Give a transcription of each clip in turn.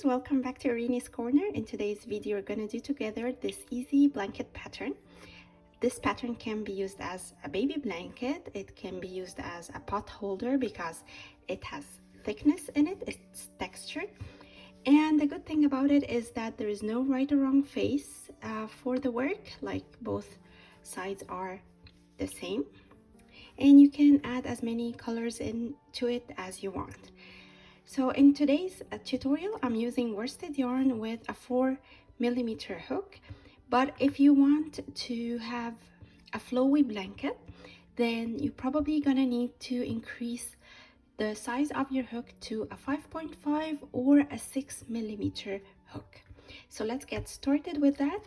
guys, welcome back to Irini's Corner. In today's video we're going to do together this easy blanket pattern. This pattern can be used as a baby blanket, it can be used as a pot holder because it has thickness in it, it's textured. And the good thing about it is that there is no right or wrong face for the work, like both sides are the same. And you can add as many colors into it as you want. So in today's tutorial, I'm using worsted yarn with a 4mm hook. But if you want to have a flowy blanket, then you're probably gonna need to increase the size of your hook to a 5.5 or a 6mm hook. So let's get started with that.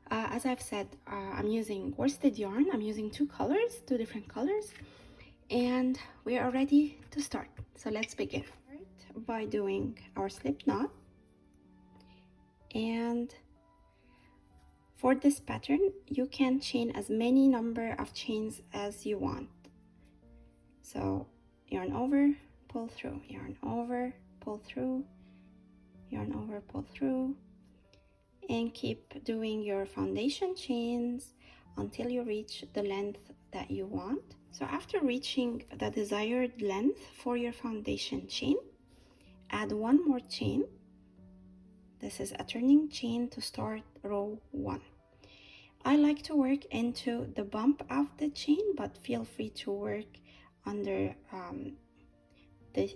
As I've said, I'm using worsted yarn. I'm using two different colors, and we are ready to start. So let's begin by doing our slip knot. And for this pattern you can chain as many number of chains as you want. So yarn over, pull through, yarn over, pull through, yarn over, pull through, and keep doing your foundation chains until you reach the length that you want. So after reaching the desired length for your foundation chain, add one more chain. This is a turning chain to start row 1. I like to work into the bump of the chain, but feel free to work under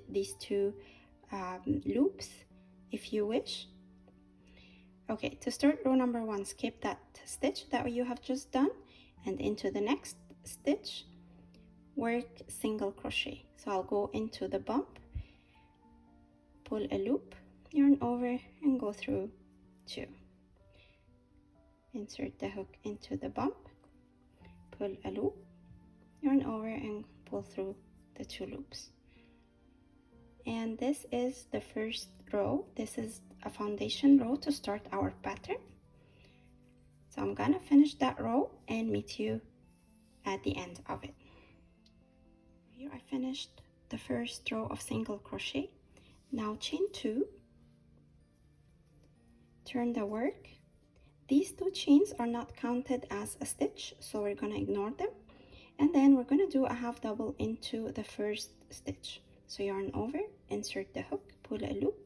these two loops if you wish. Okay, to start row number 1, skip that stitch that you have just done, and into the next stitch work single crochet. So I'll go into the bump, pull a loop, yarn over, and go through 2. Insert the hook into the bump, pull a loop, yarn over, and pull through the 2 loops. And this is the first row. This is a foundation row to start our pattern. So I'm gonna finish that row and meet you at the end of it. Here I finished the first row of single crochet. Now chain 2, turn the work. These 2 chains are not counted as a stitch, so we're gonna ignore them. And then we're gonna do a half double into the first stitch. So yarn over, insert the hook, pull a loop,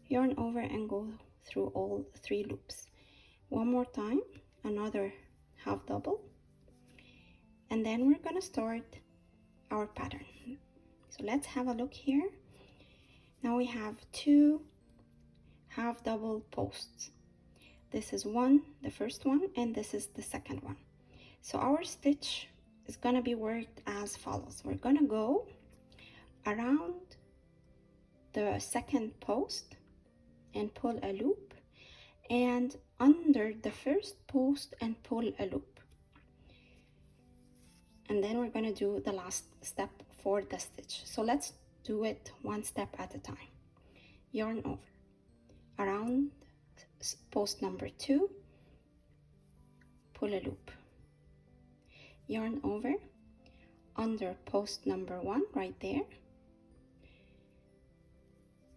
yarn over, and go through all 3 loops. One more time, another half double, and then we're gonna start our pattern. So let's have a look here. Now we have 2 half double posts. This is the first one, and this is the second one. So our stitch is gonna be worked as follows. We're gonna go around the second post and pull a loop, and under the first post and pull a loop. And then we're gonna do the last step for the stitch. So let's do it one step at a time. Yarn over, around post number 2, pull a loop, yarn over, under post number 1 right there,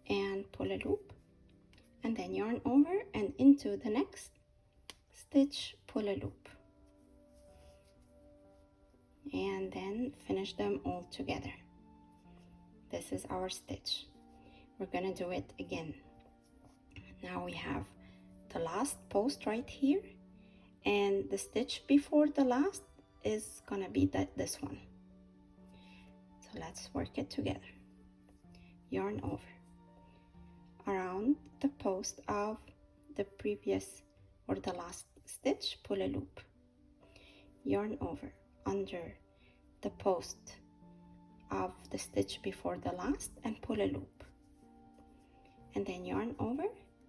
and pull a loop, and then yarn over and into the next stitch, pull a loop, and then finish them all together. This is our stitch. We're gonna do it again. Now we have the last post right here, and the stitch before the last is gonna be this one. So let's work it together. Yarn over, around the post of the previous or the last stitch, pull a loop, yarn over, under the post of the stitch before the last, and pull a loop, and then yarn over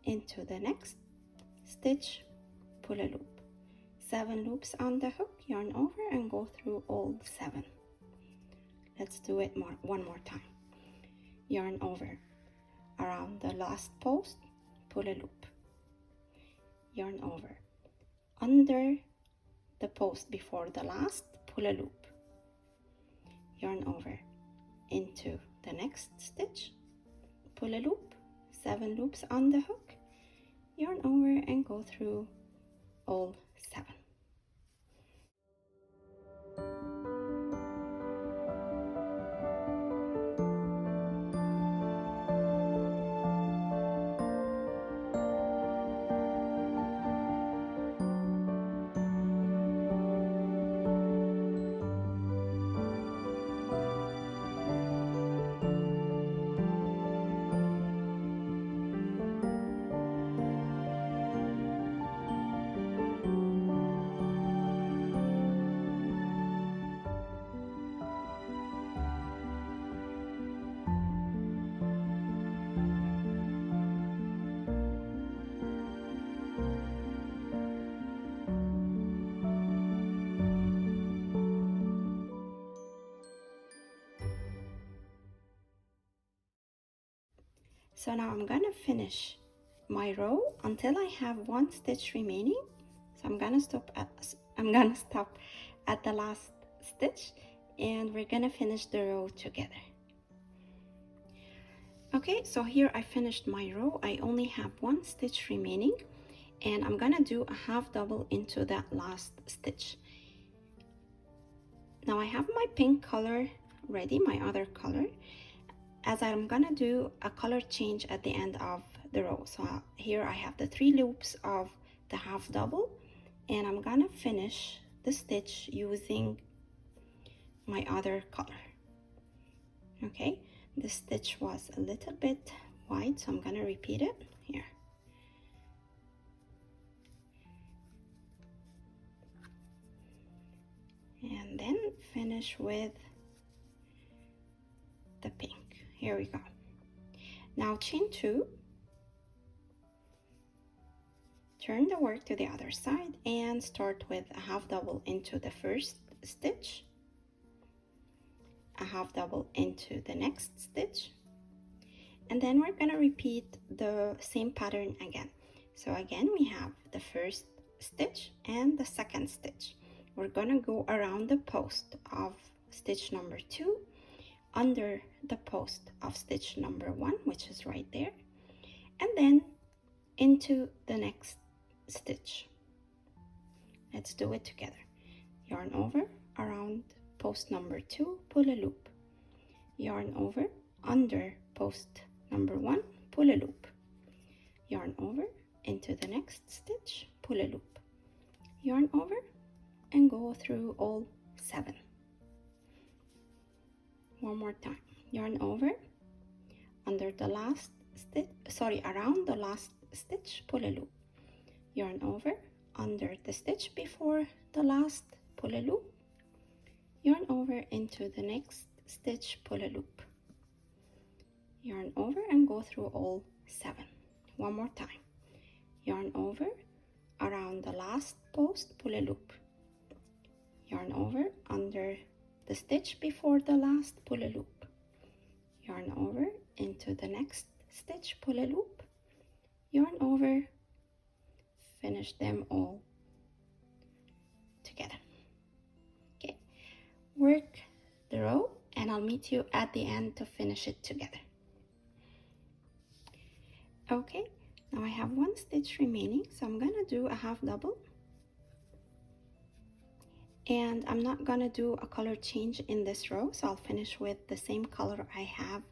into the next stitch, pull a loop. 7 loops on the hook, yarn over, and go through all 7. Let's do it one more time. Yarn over, around the last post, pull a loop, yarn over, under the post before the last, pull a loop, yarn over into the next stitch, pull a loop, 7 loops on the hook, yarn over and go through all 7. So now I'm gonna finish my row until I have 1 stitch remaining. So I'm gonna stop at the last stitch, and we're gonna finish the row together. Okay, so here I finished my row. I only have 1 stitch remaining, and I'm gonna do a half double into that last stitch. Now I have my pink color ready, my other color, as I'm gonna do a color change at the end of the row. So here I have the 3 loops of the half double, and I'm gonna finish the stitch using my other color. Okay, the stitch was a little bit wide, so I'm gonna repeat it here. And then finish with the pink. Here we go. Now chain 2, turn the work to the other side and start with a half double into the first stitch, a half double into the next stitch, and then we're gonna repeat the same pattern again. So again we have the first stitch and the second stitch. We're gonna go around the post of stitch number 2, under the post of stitch number 1, which is right there, and then into the next stitch. Let's do it together. Yarn over, around post number 2, pull a loop, yarn over, under post number 1, pull a loop, yarn over, into the next stitch, pull a loop, yarn over, and go through all 7. One more time. Yarn over, under the last stitch, around the last stitch, pull a loop, yarn over, under the stitch before the last, pull a loop, yarn over into the next stitch, pull a loop, yarn over, and go through all 7. One more time. Yarn over, around the last post, pull a loop, yarn over, under the stitch before the last, pull a loop, yarn over, into the next stitch, pull a loop, yarn over, finish them all together. Okay, work the row and I'll meet you at the end to finish it together. Okay, now I have 1 stitch remaining, so I'm gonna do a half double, and I'm not gonna do a color change in this row, so I'll finish with the same color I have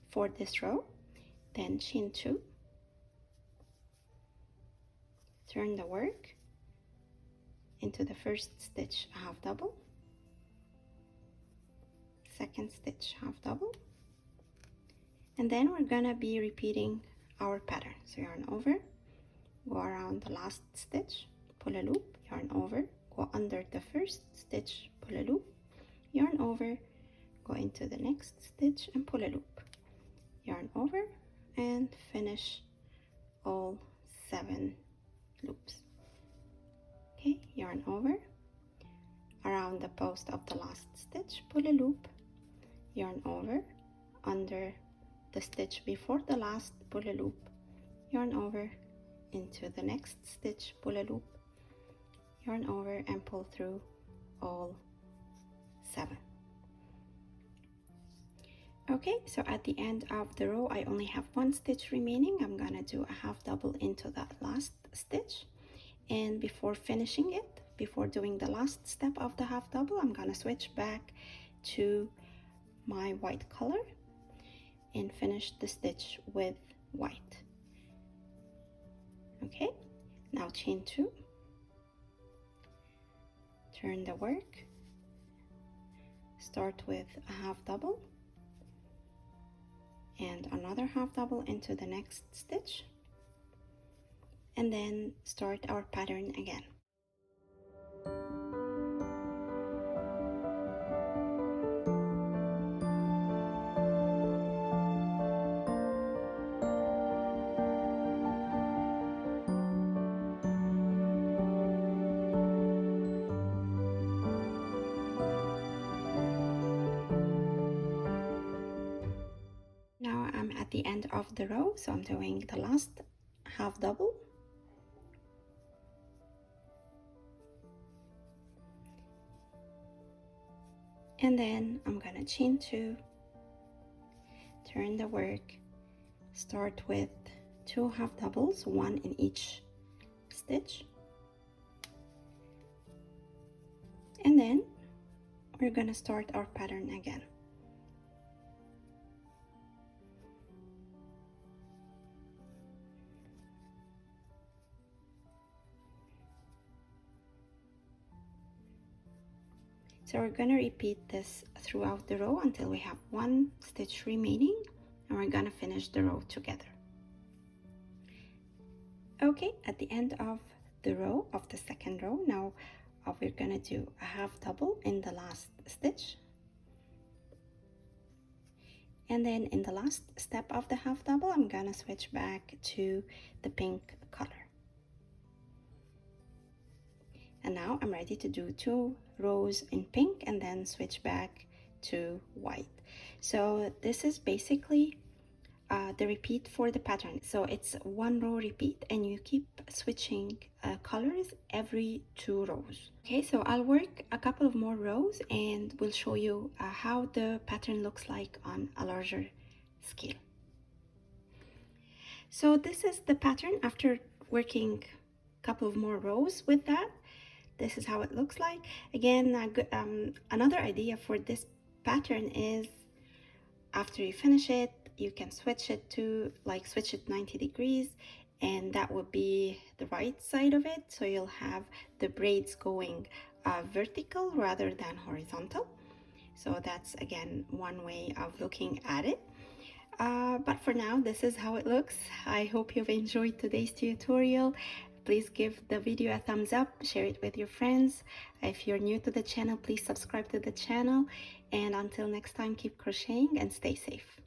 for this row. Then chain 2, turn the work into the first stitch, a half double, second stitch, half double, and then we're gonna be repeating our pattern. So yarn over, go around the last stitch, pull a loop, yarn over, go under the first stitch, pull a loop, yarn over, go into the next stitch and pull a loop, yarn over, and finish all 7 loops. Okay, yarn over, around the post of the last stitch, pull a loop, yarn over, under the stitch before the last, pull a loop, yarn over, into the next stitch, pull a loop, yarn over, and pull through all 7. Okay, so at the end of the row I only have one stitch remaining. I'm gonna do a half double into that last stitch, and before finishing it, before doing the last step of the half double, I'm gonna switch back to my white color and finish the stitch with white. Okay, now chain 2, turn the work, start with a half double and another half double into the next stitch, and then start our pattern again. Now I'm at the end of the row, so I'm doing the last half double, and then I'm gonna chain 2, turn the work, start with 2 half doubles, 1 in each stitch, and then we're gonna start our pattern again. So we're gonna repeat this throughout the row until we have 1 stitch remaining, and we're gonna finish the row together. Okay, at the end of the row, of the second row, now we're gonna do a half double in the last stitch, and then in the last step of the half double I'm gonna switch back to the pink color. And now I'm ready to do 2 rows in pink and then switch back to white. So this is basically the repeat for the pattern. So it's 1 row repeat, and you keep switching colors every 2 rows. Okay, so I'll work a couple of more rows and we'll show you how the pattern looks like on a larger scale. So this is the pattern after working a couple of more rows with that. This is how it looks like. Again, another idea for this pattern is after you finish it, you can switch it to, like, switch it 90 degrees, and that would be the right side of it. So you'll have the braids going vertical rather than horizontal. So that's again one way of looking at it. But for now, this is how it looks. I hope you've enjoyed today's tutorial. Please give the video a thumbs up, share it with your friends. If you're new to the channel, please subscribe to the channel. And until next time, keep crocheting and stay safe.